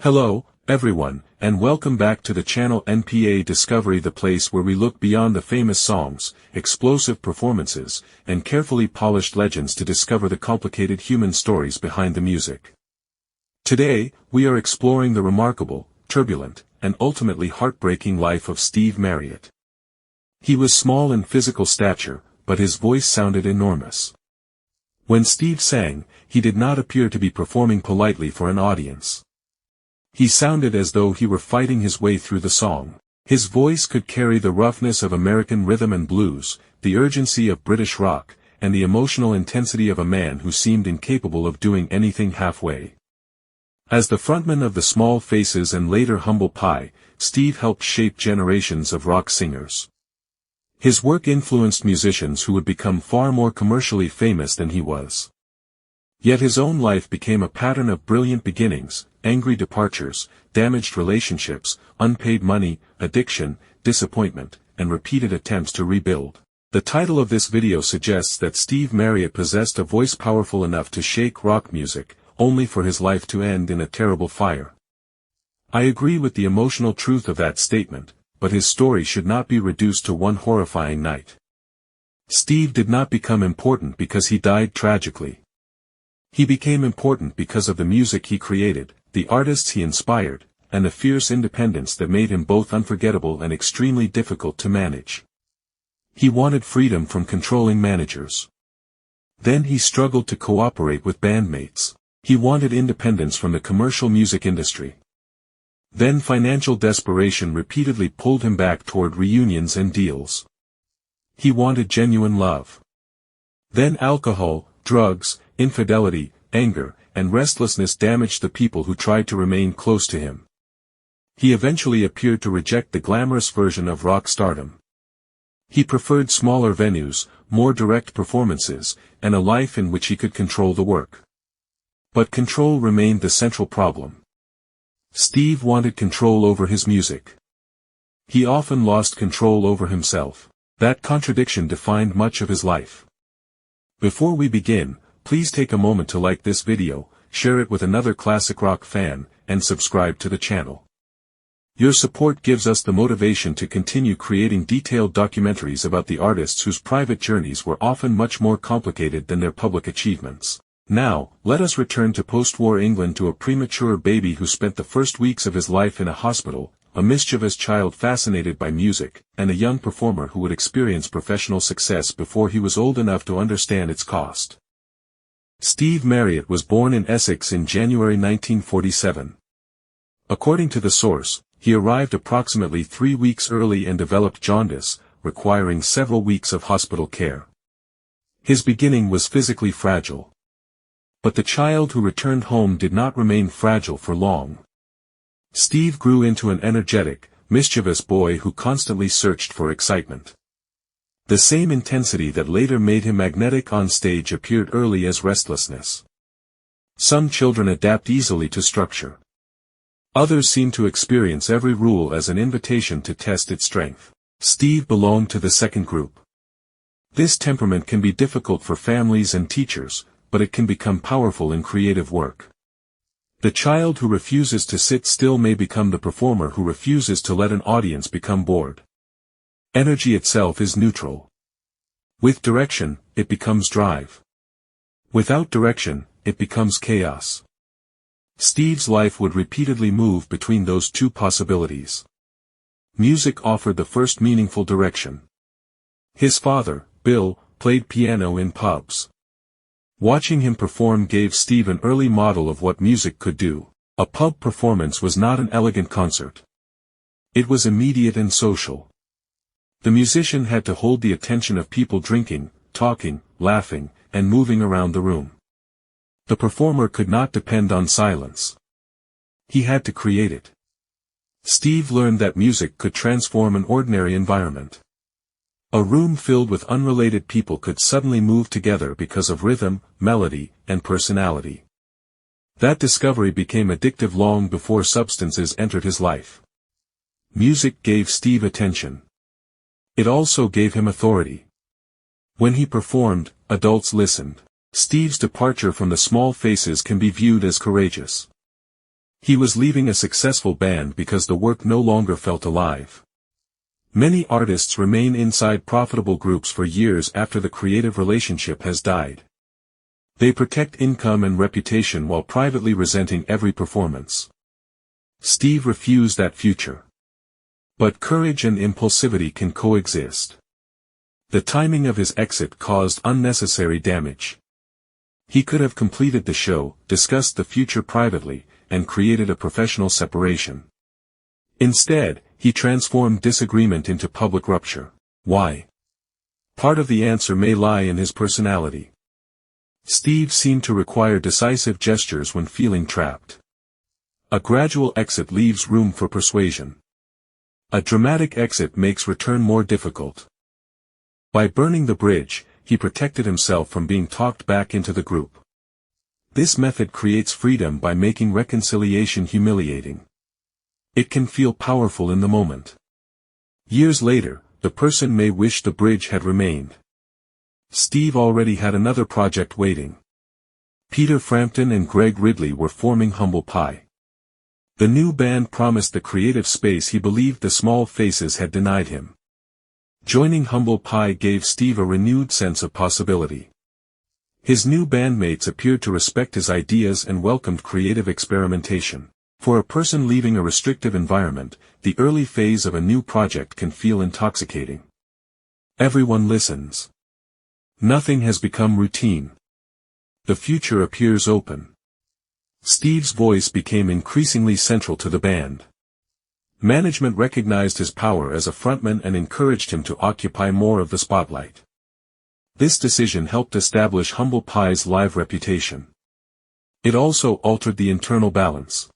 Hello, everyone, and welcome back to the channel NPA Discovery, the place where we look beyond the famous songs, explosive performances, and carefully polished legends to discover the complicated human stories behind the music. Today, we are exploring the remarkable, turbulent, and ultimately heartbreaking life of Steve Marriott. He was small in physical stature, but his voice sounded enormous. When Steve sang, he did not appear to be performing politely for an audience. He sounded as though he were fighting his way through the song. His voice could carry the roughness of American rhythm and blues, the urgency of British rock, and the emotional intensity of a man who seemed incapable of doing anything halfway. As the frontman of the Small Faces and later Humble Pie, Steve helped shape generations of rock singers. His work influenced musicians who would become far more commercially famous than he was. Yet his own life became a pattern of brilliant beginnings, angry departures, damaged relationships, unpaid money, addiction, disappointment, and repeated attempts to rebuild. The title of this video suggests that Steve Marriott possessed a voice powerful enough to shake rock music, only for his life to end in a terrible fire. I agree with the emotional truth of that statement, but his story should not be reduced to one horrifying night. Steve did not become important because he died tragically. He became important because of the music he created, the artists he inspired, and the fierce independence that made him both unforgettable and extremely difficult to manage. He wanted freedom from controlling managers. Then he struggled to cooperate with bandmates. He wanted independence from the commercial music industry. Then financial desperation repeatedly pulled him back toward reunions and deals. He wanted genuine love. Then alcohol, drugs, infidelity, anger, and restlessness damaged the people who tried to remain close to him. He eventually appeared to reject the glamorous version of rock stardom. He preferred smaller venues, more direct performances, and a life in which he could control the work. But control remained the central problem. Steve wanted control over his music. He often lost control over himself. That contradiction defined much of his life. Before we begin, please take a moment to like this video, share it with another classic rock fan, and subscribe to the channel. Your support gives us the motivation to continue creating detailed documentaries about the artists whose private journeys were often much more complicated than their public achievements. Now, let us return to post-war England, to a premature baby who spent the first weeks of his life in a hospital, a mischievous child fascinated by music, and a young performer who would experience professional success before he was old enough to understand its cost. Steve Marriott was born in Essex in January 1947. According to the source, he arrived approximately 3 weeks early and developed jaundice, requiring several weeks of hospital care. His beginning was physically fragile. But the child who returned home did not remain fragile for long. Steve grew into an energetic, mischievous boy who constantly searched for excitement. The same intensity that later made him magnetic on stage appeared early as restlessness. Some children adapt easily to structure. Others seem to experience every rule as an invitation to test its strength. Steve belonged to the second group. This temperament can be difficult for families and teachers, but it can become powerful in creative work. The child who refuses to sit still may become the performer who refuses to let an audience become bored. Energy itself is neutral. With direction, it becomes drive. Without direction, it becomes chaos. Steve's life would repeatedly move between those two possibilities. Music offered the first meaningful direction. His father, Bill, played piano in pubs. Watching him perform gave Steve an early model of what music could do. A pub performance was not an elegant concert. It was immediate and social. The musician had to hold the attention of people drinking, talking, laughing, and moving around the room. The performer could not depend on silence. He had to create it. Steve learned that music could transform an ordinary environment. A room filled with unrelated people could suddenly move together because of rhythm, melody, and personality. That discovery became addictive long before substances entered his life. Music gave Steve attention. It also gave him authority. When he performed, adults listened. Steve's departure from the Small Faces can be viewed as courageous. He was leaving a successful band because the work no longer felt alive. Many artists remain inside profitable groups for years after the creative relationship has died. They protect income and reputation while privately resenting every performance. Steve refused that future. But courage and impulsivity can coexist. The timing of his exit caused unnecessary damage. He could have completed the show, discussed the future privately, and created a professional separation. Instead, he transformed disagreement into public rupture. Why? Part of the answer may lie in his personality. Steve seemed to require decisive gestures when feeling trapped. A gradual exit leaves room for persuasion. A dramatic exit makes return more difficult. By burning the bridge, he protected himself from being talked back into the group. This method creates freedom by making reconciliation humiliating. It can feel powerful in the moment. Years later, the person may wish the bridge had remained. Steve already had another project waiting. Peter Frampton and Greg Ridley were forming Humble Pie. The new band promised the creative space he believed the Small Faces had denied him. Joining Humble Pie gave Steve a renewed sense of possibility. His new bandmates appeared to respect his ideas and welcomed creative experimentation. For a person leaving a restrictive environment, the early phase of a new project can feel intoxicating. Everyone listens. Nothing has become routine. The future appears open. Steve's voice became increasingly central to the band. Management recognized his power as a frontman and encouraged him to occupy more of the spotlight. This decision helped establish Humble Pie's live reputation. It also altered the internal balance.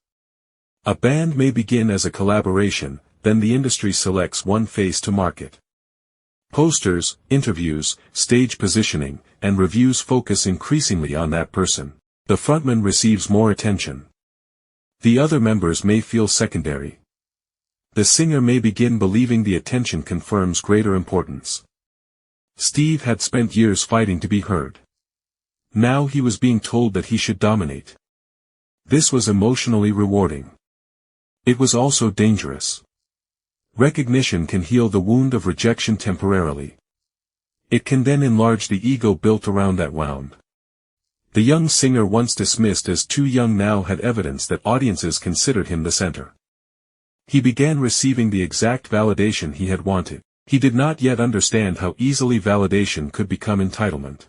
A band may begin as a collaboration, then the industry selects one face to market. Posters, interviews, stage positioning, and reviews focus increasingly on that person. The frontman receives more attention. The other members may feel secondary. The singer may begin believing the attention confirms greater importance. Steve had spent years fighting to be heard. Now he was being told that he should dominate. This was emotionally rewarding. It was also dangerous. Recognition can heal the wound of rejection temporarily. It can then enlarge the ego built around that wound. The young singer once dismissed as too young now had evidence that audiences considered him the center. He began receiving the exact validation he had wanted. He did not yet understand how easily validation could become entitlement.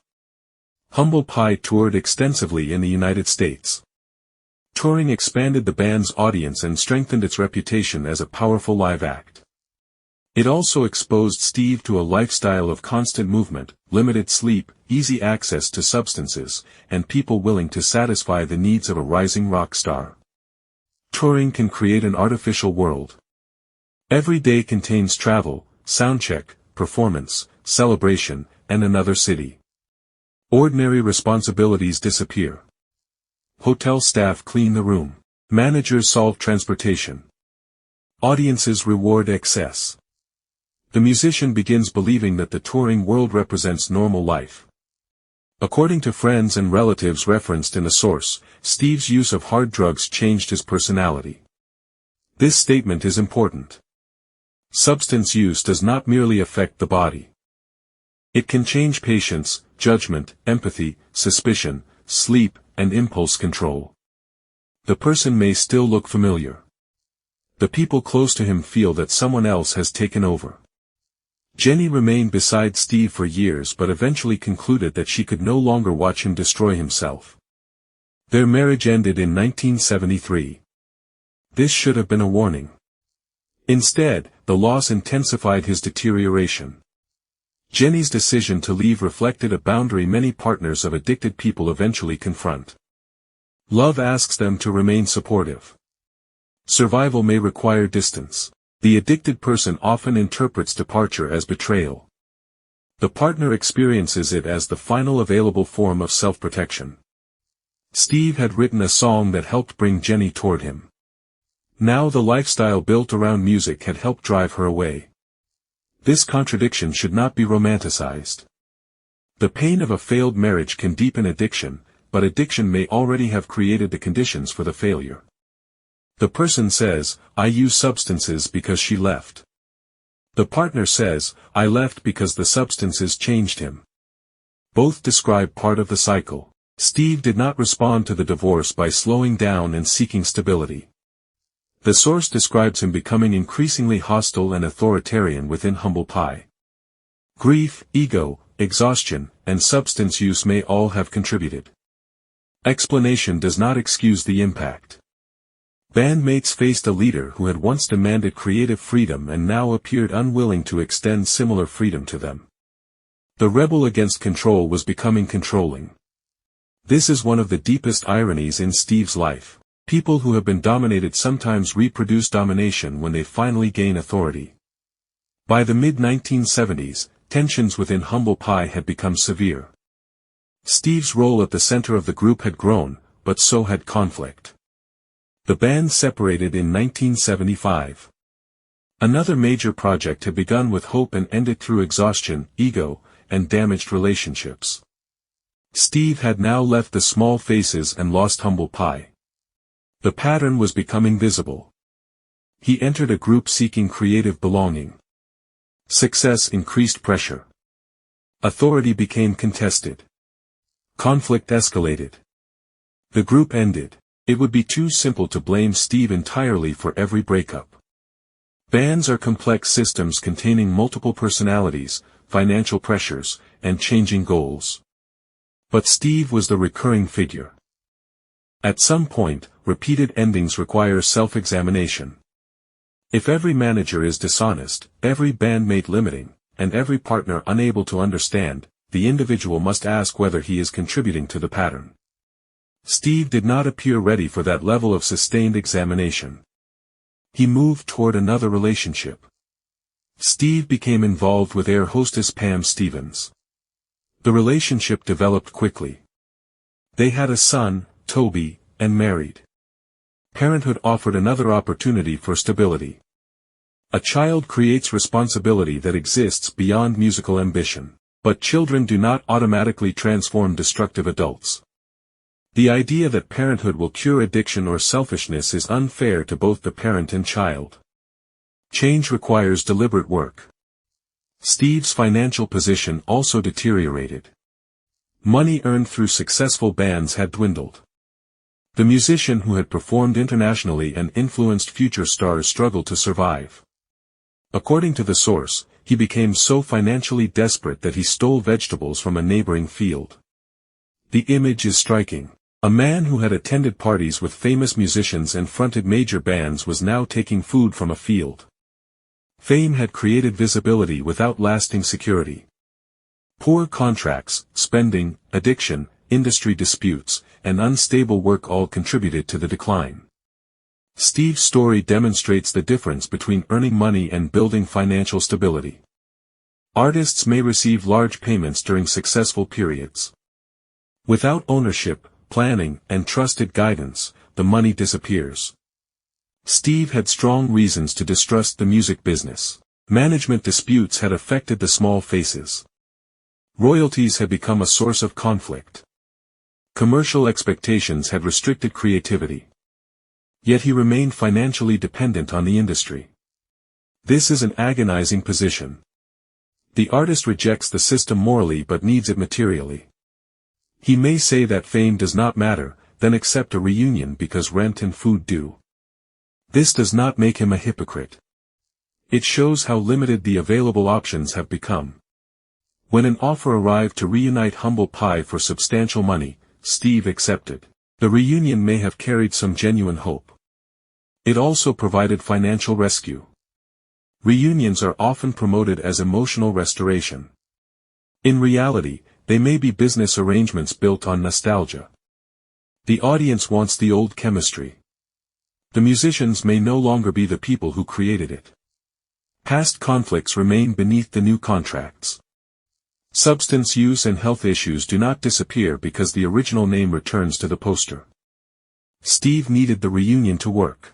Humble Pie toured extensively in the United States. Touring expanded the band's audience and strengthened its reputation as a powerful live act. It also exposed Steve to a lifestyle of constant movement, limited sleep, easy access to substances, and people willing to satisfy the needs of a rising rock star. Touring can create an artificial world. Every day contains travel, soundcheck, performance, celebration, and another city. Ordinary responsibilities disappear. Hotel staff clean the room. Managers solve transportation. Audiences reward excess. The musician begins believing that the touring world represents normal life. According to friends and relatives referenced in a source, Steve's use of hard drugs changed his personality. This statement is important. Substance use does not merely affect the body. It can change patience, judgment, empathy, suspicion, sleep, and impulse control. The person may still look familiar. The people close to him feel that someone else has taken over. Jenny remained beside Steve for years but eventually concluded that she could no longer watch him destroy himself. Their marriage ended in 1973. This should have been a warning. Instead, the loss intensified his deterioration. Jenny's decision to leave reflected a boundary many partners of addicted people eventually confront. Love asks them to remain supportive. Survival may require distance. The addicted person often interprets departure as betrayal. The partner experiences it as the final available form of self-protection. Steve had written a song that helped bring Jenny toward him. Now the lifestyle built around music had helped drive her away. This contradiction should not be romanticized. The pain of a failed marriage can deepen addiction, but addiction may already have created the conditions for the failure. The person says, "I use substances because she left." The partner says, "I left because the substances changed him." Both describe part of the cycle. Steve did not respond to the divorce by slowing down and seeking stability. The source describes him becoming increasingly hostile and authoritarian within Humble Pie. Grief, ego, exhaustion, and substance use may all have contributed. Explanation does not excuse the impact. Bandmates faced a leader who had once demanded creative freedom and now appeared unwilling to extend similar freedom to them. The rebel against control was becoming controlling. This is one of the deepest ironies in Steve's life. People who have been dominated sometimes reproduce domination when they finally gain authority. By the mid-1970s, tensions within Humble Pie had become severe. Steve's role at the center of the group had grown, but so had conflict. The band separated in 1975. Another major project had begun with hope and ended through exhaustion, ego, and damaged relationships. Steve had now left the Small Faces and lost Humble Pie. The pattern was becoming visible. He entered a group seeking creative belonging. Success increased pressure. Authority became contested. Conflict escalated. The group ended. It would be too simple to blame Steve entirely for every breakup. Bands are complex systems containing multiple personalities, financial pressures, and changing goals. But Steve was the recurring figure. At some point, repeated endings require self-examination. If every manager is dishonest, every bandmate limiting, and every partner unable to understand, the individual must ask whether he is contributing to the pattern. Steve did not appear ready for that level of sustained examination. He moved toward another relationship. Steve became involved with air hostess Pam Stevens. The relationship developed quickly. They had a son, Toby, and married. Parenthood offered another opportunity for stability. A child creates responsibility that exists beyond musical ambition. But children do not automatically transform destructive adults. The idea that parenthood will cure addiction or selfishness is unfair to both the parent and child. Change requires deliberate work. Steve's financial position also deteriorated. Money earned through successful bands had dwindled. The musician who had performed internationally and influenced future stars struggled to survive. According to the source, he became so financially desperate that he stole vegetables from a neighboring field. The image is striking. A man who had attended parties with famous musicians and fronted major bands was now taking food from a field. Fame had created visibility without lasting security. Poor contracts, spending, addiction, industry disputes, and unstable work all contributed to the decline. Steve's story demonstrates the difference between earning money and building financial stability. Artists may receive large payments during successful periods. Without ownership, planning, and trusted guidance, the money disappears. Steve had strong reasons to distrust the music business. Management disputes had affected the Small Faces. Royalties had become a source of conflict. Commercial expectations had restricted creativity. Yet he remained financially dependent on the industry. This is an agonizing position. The artist rejects the system morally but needs it materially. He may say that fame does not matter, then accept a reunion because rent and food do. This does not make him a hypocrite. It shows how limited the available options have become. When an offer arrived to reunite Humble Pie for substantial money, Steve accepted. The reunion may have carried some genuine hope. It also provided financial rescue. Reunions are often promoted as emotional restoration. In reality, they may be business arrangements built on nostalgia. The audience wants the old chemistry. The musicians may no longer be the people who created it. Past conflicts remain beneath the new contracts. Substance use and health issues do not disappear because the original name returns to the poster. Steve needed the reunion to work.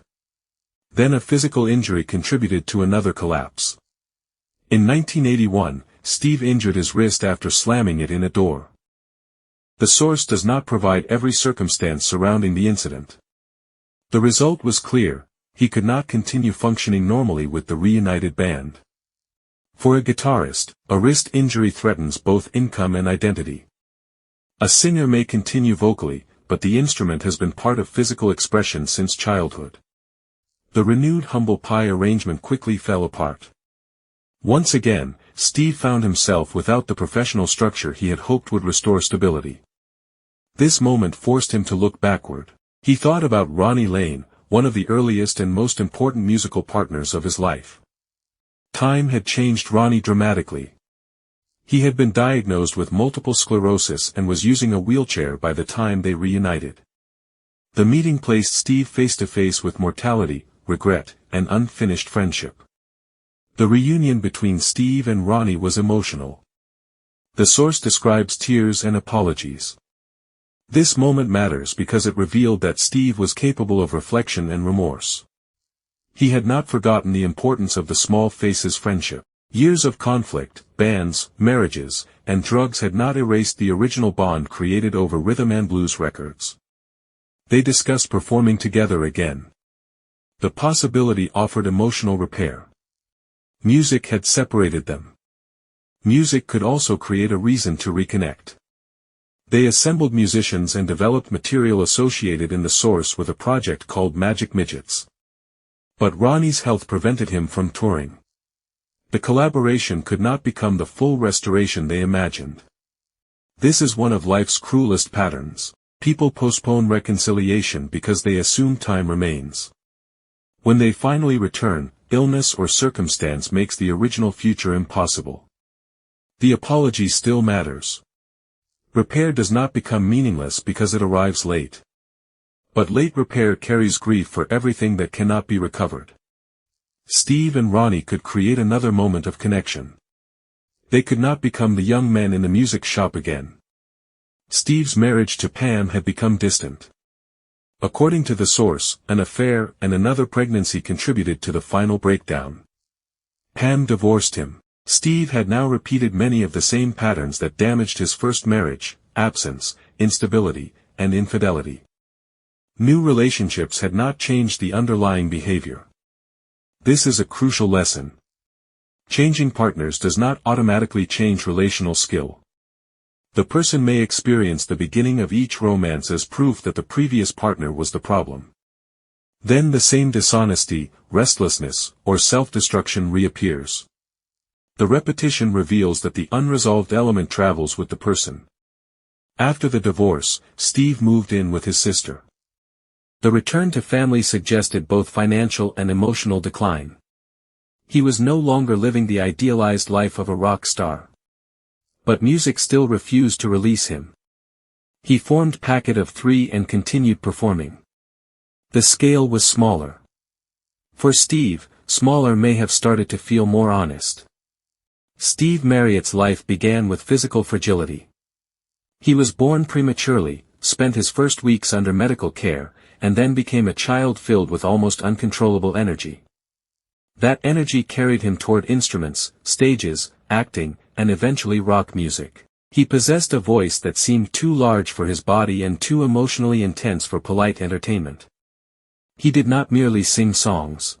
Then a physical injury contributed to another collapse. In 1981, Steve injured his wrist after slamming it in a door. The source does not provide every circumstance surrounding the incident. The result was clear: he could not continue functioning normally with the reunited band. For a guitarist, a wrist injury threatens both income and identity. A singer may continue vocally, but the instrument has been part of physical expression since childhood. The renewed Humble Pie arrangement quickly fell apart. Once again, Steve found himself without the professional structure he had hoped would restore stability. This moment forced him to look backward. He thought about Ronnie Lane, one of the earliest and most important musical partners of his life. Time had changed Ronnie dramatically. He had been diagnosed with multiple sclerosis and was using a wheelchair by the time they reunited. The meeting placed Steve face to face with mortality, regret, and unfinished friendship. The reunion between Steve and Ronnie was emotional. The source describes tears and apologies. This moment matters because it revealed that Steve was capable of reflection and remorse. He had not forgotten the importance of the Small Faces friendship. Years of conflict, bands, marriages, and drugs had not erased the original bond created over rhythm and blues records. They discussed performing together again. The possibility offered emotional repair. Music had separated them. Music could also create a reason to reconnect. They assembled musicians and developed material associated in the source with a project called Magic Midgets. But Ronnie's health prevented him from touring. The collaboration could not become the full restoration they imagined. This is one of life's cruelest patterns. People postpone reconciliation because they assume time remains. When they finally return, illness or circumstance makes the original future impossible. The apology still matters. Repair does not become meaningless because it arrives late. But late repair carries grief for everything that cannot be recovered. Steve and Ronnie could create another moment of connection. They could not become the young men in the music shop again. Steve's marriage to Pam had become distant. According to the source, an affair and another pregnancy contributed to the final breakdown. Pam divorced him. Steve had now repeated many of the same patterns that damaged his first marriage: absence, instability, and infidelity. New relationships had not changed the underlying behavior. This is a crucial lesson. Changing partners does not automatically change relational skill. The person may experience the beginning of each romance as proof that the previous partner was the problem. Then the same dishonesty, restlessness, or self-destruction reappears. The repetition reveals that the unresolved element travels with the person. After the divorce, Steve moved in with his sister. The return to family suggested both financial and emotional decline. He was no longer living the idealized life of a rock star. But music still refused to release him. He formed Packet of Three and continued performing. The scale was smaller. For Steve, smaller may have started to feel more honest. Steve Marriott's life began with physical fragility. He was born prematurely, spent his first weeks under medical care, and then became a child filled with almost uncontrollable energy. That energy carried him toward instruments, stages, acting, and eventually rock music. He possessed a voice that seemed too large for his body and too emotionally intense for polite entertainment. He did not merely sing songs.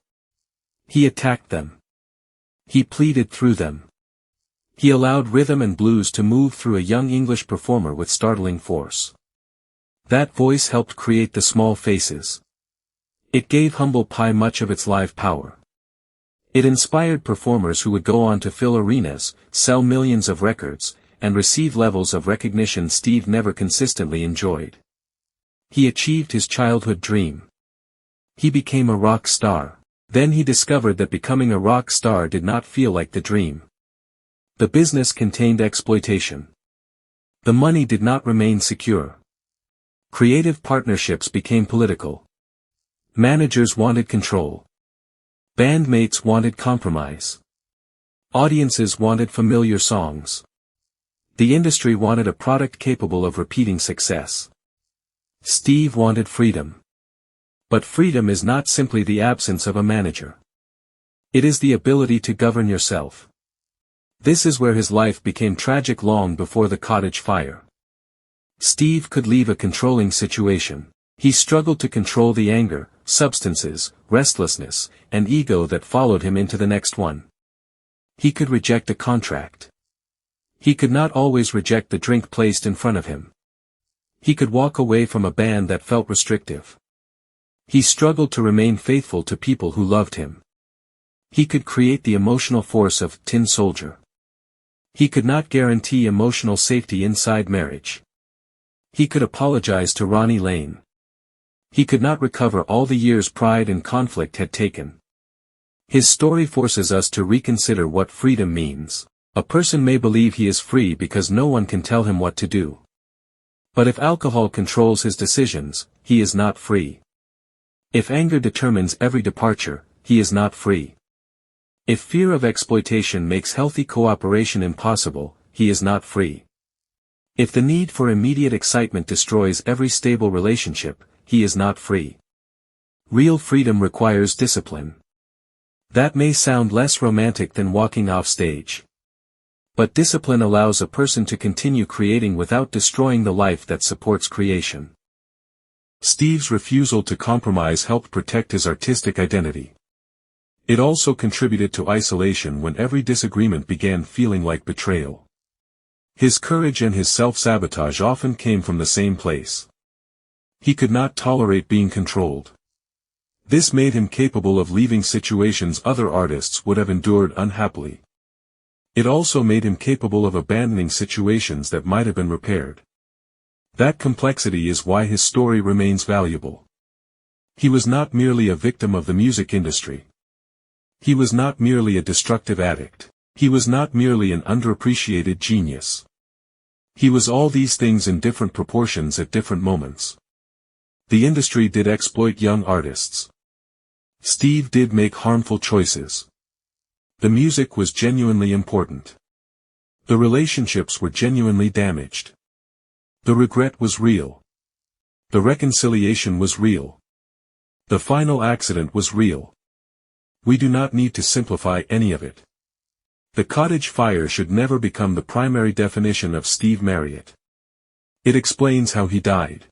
He attacked them. He pleaded through them. He allowed rhythm and blues to move through a young English performer with startling force. That voice helped create the Small Faces. It gave Humble Pie much of its live power. It inspired performers who would go on to fill arenas, sell millions of records, and receive levels of recognition Steve never consistently enjoyed. He achieved his childhood dream. He became a rock star. Then he discovered that becoming a rock star did not feel like the dream. The business contained exploitation. The money did not remain secure. Creative partnerships became political. Managers wanted control. Bandmates wanted compromise. Audiences wanted familiar songs. The industry wanted a product capable of repeating success. Steve wanted freedom. But freedom is not simply the absence of a manager. It is the ability to govern yourself. This is where his life became tragic long before the cottage fire. Steve could leave a controlling situation. He struggled to control the anger, substances, restlessness, and ego that followed him into the next one. He could reject a contract. He could not always reject the drink placed in front of him. He could walk away from a band that felt restrictive. He struggled to remain faithful to people who loved him. He could create the emotional force of Tin Soldier. He could not guarantee emotional safety inside marriage. He could apologize to Ronnie Lane. He could not recover all the years pride and conflict had taken. His story forces us to reconsider what freedom means. A person may believe he is free because no one can tell him what to do. But if alcohol controls his decisions, he is not free. If anger determines every departure, he is not free. If fear of exploitation makes healthy cooperation impossible, he is not free. If the need for immediate excitement destroys every stable relationship, he is not free. Real freedom requires discipline. That may sound less romantic than walking off stage. But discipline allows a person to continue creating without destroying the life that supports creation. Steve's refusal to compromise helped protect his artistic identity. It also contributed to isolation when every disagreement began feeling like betrayal. His courage and his self-sabotage often came from the same place. He could not tolerate being controlled. This made him capable of leaving situations other artists would have endured unhappily. It also made him capable of abandoning situations that might have been repaired. That complexity is why his story remains valuable. He was not merely a victim of the music industry. He was not merely a destructive addict. He was not merely an underappreciated genius. He was all these things in different proportions at different moments. The industry did exploit young artists. Steve did make harmful choices. The music was genuinely important. The relationships were genuinely damaged. The regret was real. The reconciliation was real. The final accident was real. We do not need to simplify any of it. The cottage fire should never become the primary definition of Steve Marriott. It explains how he died.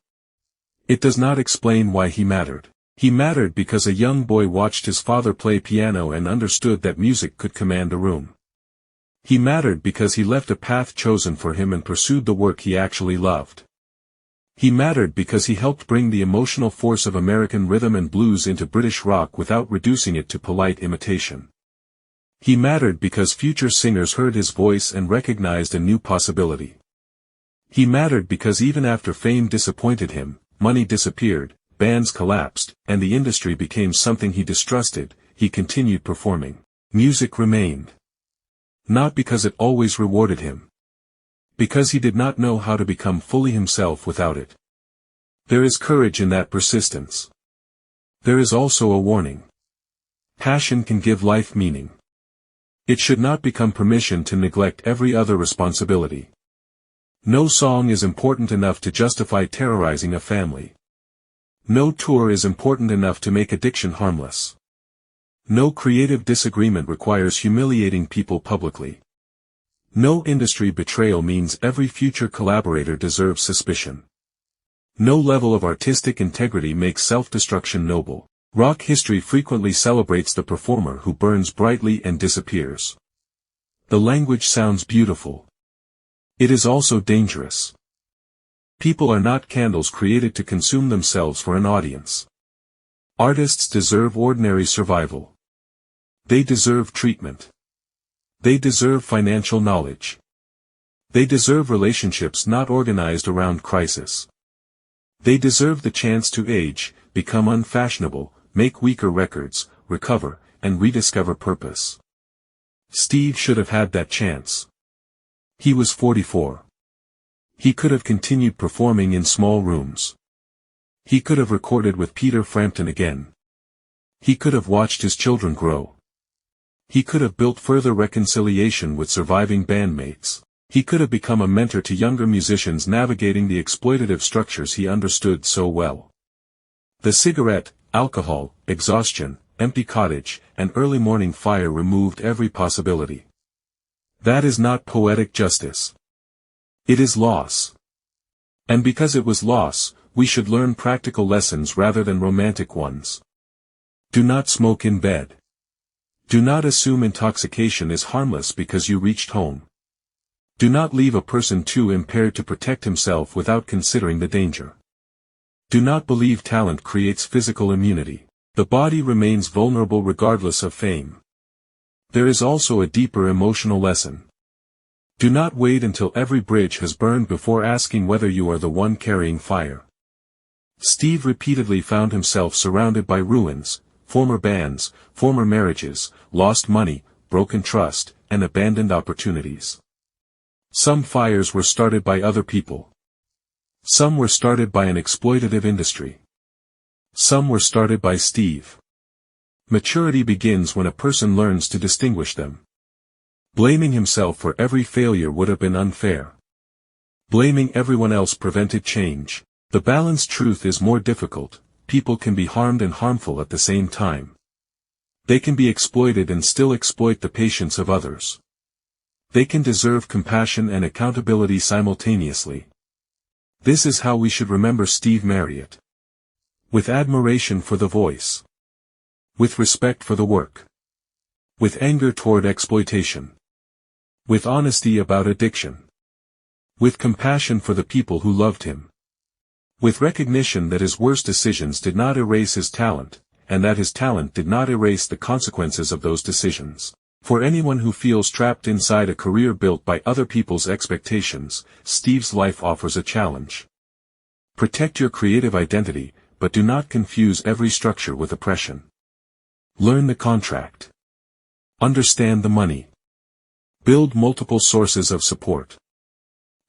It does not explain why he mattered. He mattered because a young boy watched his father play piano and understood that music could command a room. He mattered because he left a path chosen for him and pursued the work he actually loved. He mattered because he helped bring the emotional force of American rhythm and blues into British rock without reducing it to polite imitation. He mattered because future singers heard his voice and recognized a new possibility. He mattered because even after fame disappointed him, money disappeared, bands collapsed, and the industry became something he distrusted, he continued performing. Music remained. Not because it always rewarded him. Because he did not know how to become fully himself without it. There is courage in that persistence. There is also a warning. Passion can give life meaning. It should not become permission to neglect every other responsibility. No song is important enough to justify terrorizing a family. No tour is important enough to make addiction harmless. No creative disagreement requires humiliating people publicly. No industry betrayal means every future collaborator deserves suspicion. No level of artistic integrity makes self-destruction noble. Rock history frequently celebrates the performer who burns brightly and disappears. The language sounds beautiful. It is also dangerous. People are not candles created to consume themselves for an audience. Artists deserve ordinary survival. They deserve treatment. They deserve financial knowledge. They deserve relationships not organized around crisis. They deserve the chance to age, become unfashionable, make weaker records, recover, and rediscover purpose. Steve should have had that chance. He was 44. He could have continued performing in small rooms. He could have recorded with Peter Frampton again. He could have watched his children grow. He could have built further reconciliation with surviving bandmates. He could have become a mentor to younger musicians navigating the exploitative structures he understood so well. The cigarette, alcohol, exhaustion, empty cottage, and early morning fire removed every possibility. That is not poetic justice. It is loss. And because it was loss, we should learn practical lessons rather than romantic ones. Do not smoke in bed. Do not assume intoxication is harmless because you reached home. Do not leave a person too impaired to protect himself without considering the danger. Do not believe talent creates physical immunity. The body remains vulnerable regardless of fame. There is also a deeper emotional lesson. Do not wait until every bridge has burned before asking whether you are the one carrying fire. Steve repeatedly found himself surrounded by ruins, former bands, former marriages, lost money, broken trust, and abandoned opportunities. Some fires were started by other people. Some were started by an exploitative industry. Some were started by Steve. Maturity begins when a person learns to distinguish them. Blaming himself for every failure would have been unfair. Blaming everyone else prevented change. The balanced truth is more difficult. People can be harmed and harmful at the same time. They can be exploited and still exploit the patience of others. They can deserve compassion and accountability simultaneously. This is how we should remember Steve Marriott. With admiration for the voice. With respect for the work. With anger toward exploitation. With honesty about addiction. With compassion for the people who loved him. With recognition that his worst decisions did not erase his talent, and that his talent did not erase the consequences of those decisions. For anyone who feels trapped inside a career built by other people's expectations, Steve's life offers a challenge. Protect your creative identity, but do not confuse every structure with oppression. Learn the contract. Understand the money. Build multiple sources of support.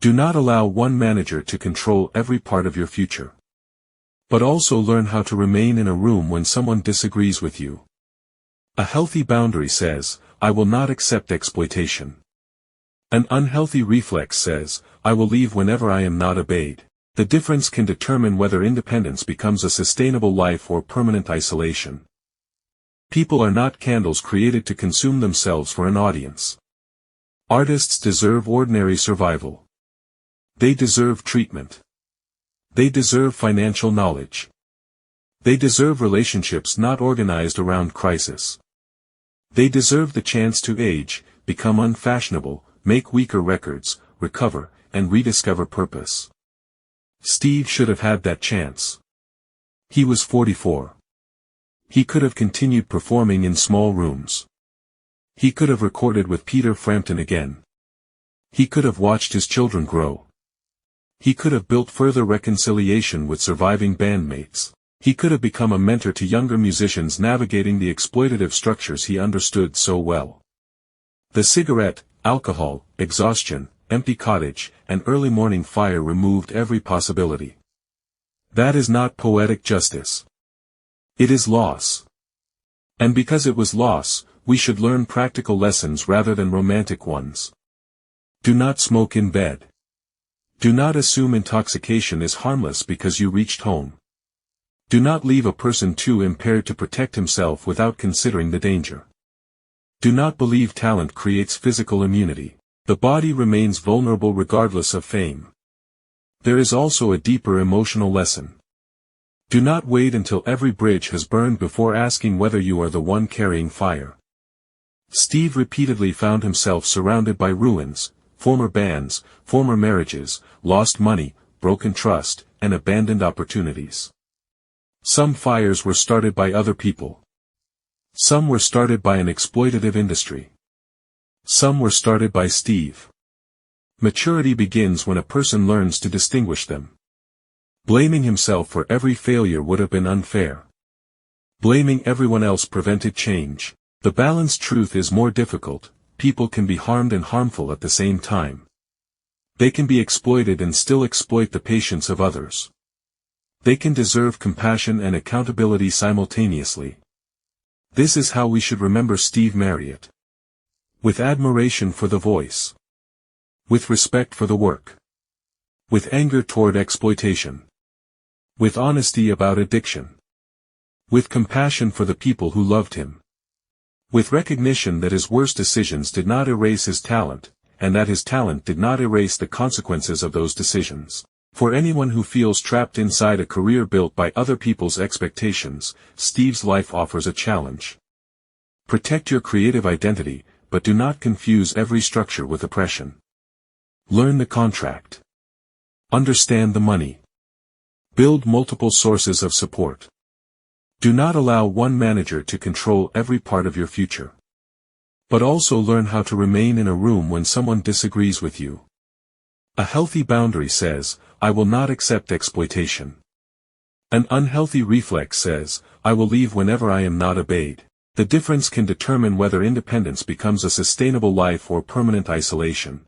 Do not allow one manager to control every part of your future. But also learn how to remain in a room when someone disagrees with you. A healthy boundary says, I will not accept exploitation. An unhealthy reflex says, I will leave whenever I am not obeyed. The difference can determine whether independence becomes a sustainable life or permanent isolation. People are not candles created to consume themselves for an audience. Artists deserve ordinary survival. They deserve treatment. They deserve financial knowledge. They deserve relationships not organized around crisis. They deserve the chance to age, become unfashionable, make weaker records, recover, and rediscover purpose. Steve should have had that chance. He was 44. He could have continued performing in small rooms. He could have recorded with Peter Frampton again. He could have watched his children grow. He could have built further reconciliation with surviving bandmates. He could have become a mentor to younger musicians navigating the exploitative structures he understood so well. The cigarette, alcohol, exhaustion, empty cottage, and early morning fire removed every possibility. That is not poetic justice. It is loss. And because it was loss, we should learn practical lessons rather than romantic ones. Do not smoke in bed. Do not assume intoxication is harmless because you reached home. Do not leave a person too impaired to protect himself without considering the danger. Do not believe talent creates physical immunity. The body remains vulnerable regardless of fame. There is also a deeper emotional lesson. Do not wait until every bridge has burned before asking whether you are the one carrying fire. Steve repeatedly found himself surrounded by ruins, former bands, former marriages, lost money, broken trust, and abandoned opportunities. Some fires were started by other people. Some were started by an exploitative industry. Some were started by Steve. Maturity begins when a person learns to distinguish them. Blaming himself for every failure would have been unfair. Blaming everyone else prevented change. The balanced truth is more difficult. People can be harmed and harmful at the same time. They can be exploited and still exploit the patience of others. They can deserve compassion and accountability simultaneously. This is how we should remember Steve Marriott. With admiration for the voice. With respect for the work. With anger toward exploitation. With honesty about addiction. With compassion for the people who loved him. With recognition that his worst decisions did not erase his talent, and that his talent did not erase the consequences of those decisions. For anyone who feels trapped inside a career built by other people's expectations, Steve's life offers a challenge. Protect your creative identity, but do not confuse every structure with oppression. Learn the contract. Understand the money. Build multiple sources of support. Do not allow one manager to control every part of your future. But also learn how to remain in a room when someone disagrees with you. A healthy boundary says, I will not accept exploitation. An unhealthy reflex says, I will leave whenever I am not obeyed. The difference can determine whether independence becomes a sustainable life or permanent isolation.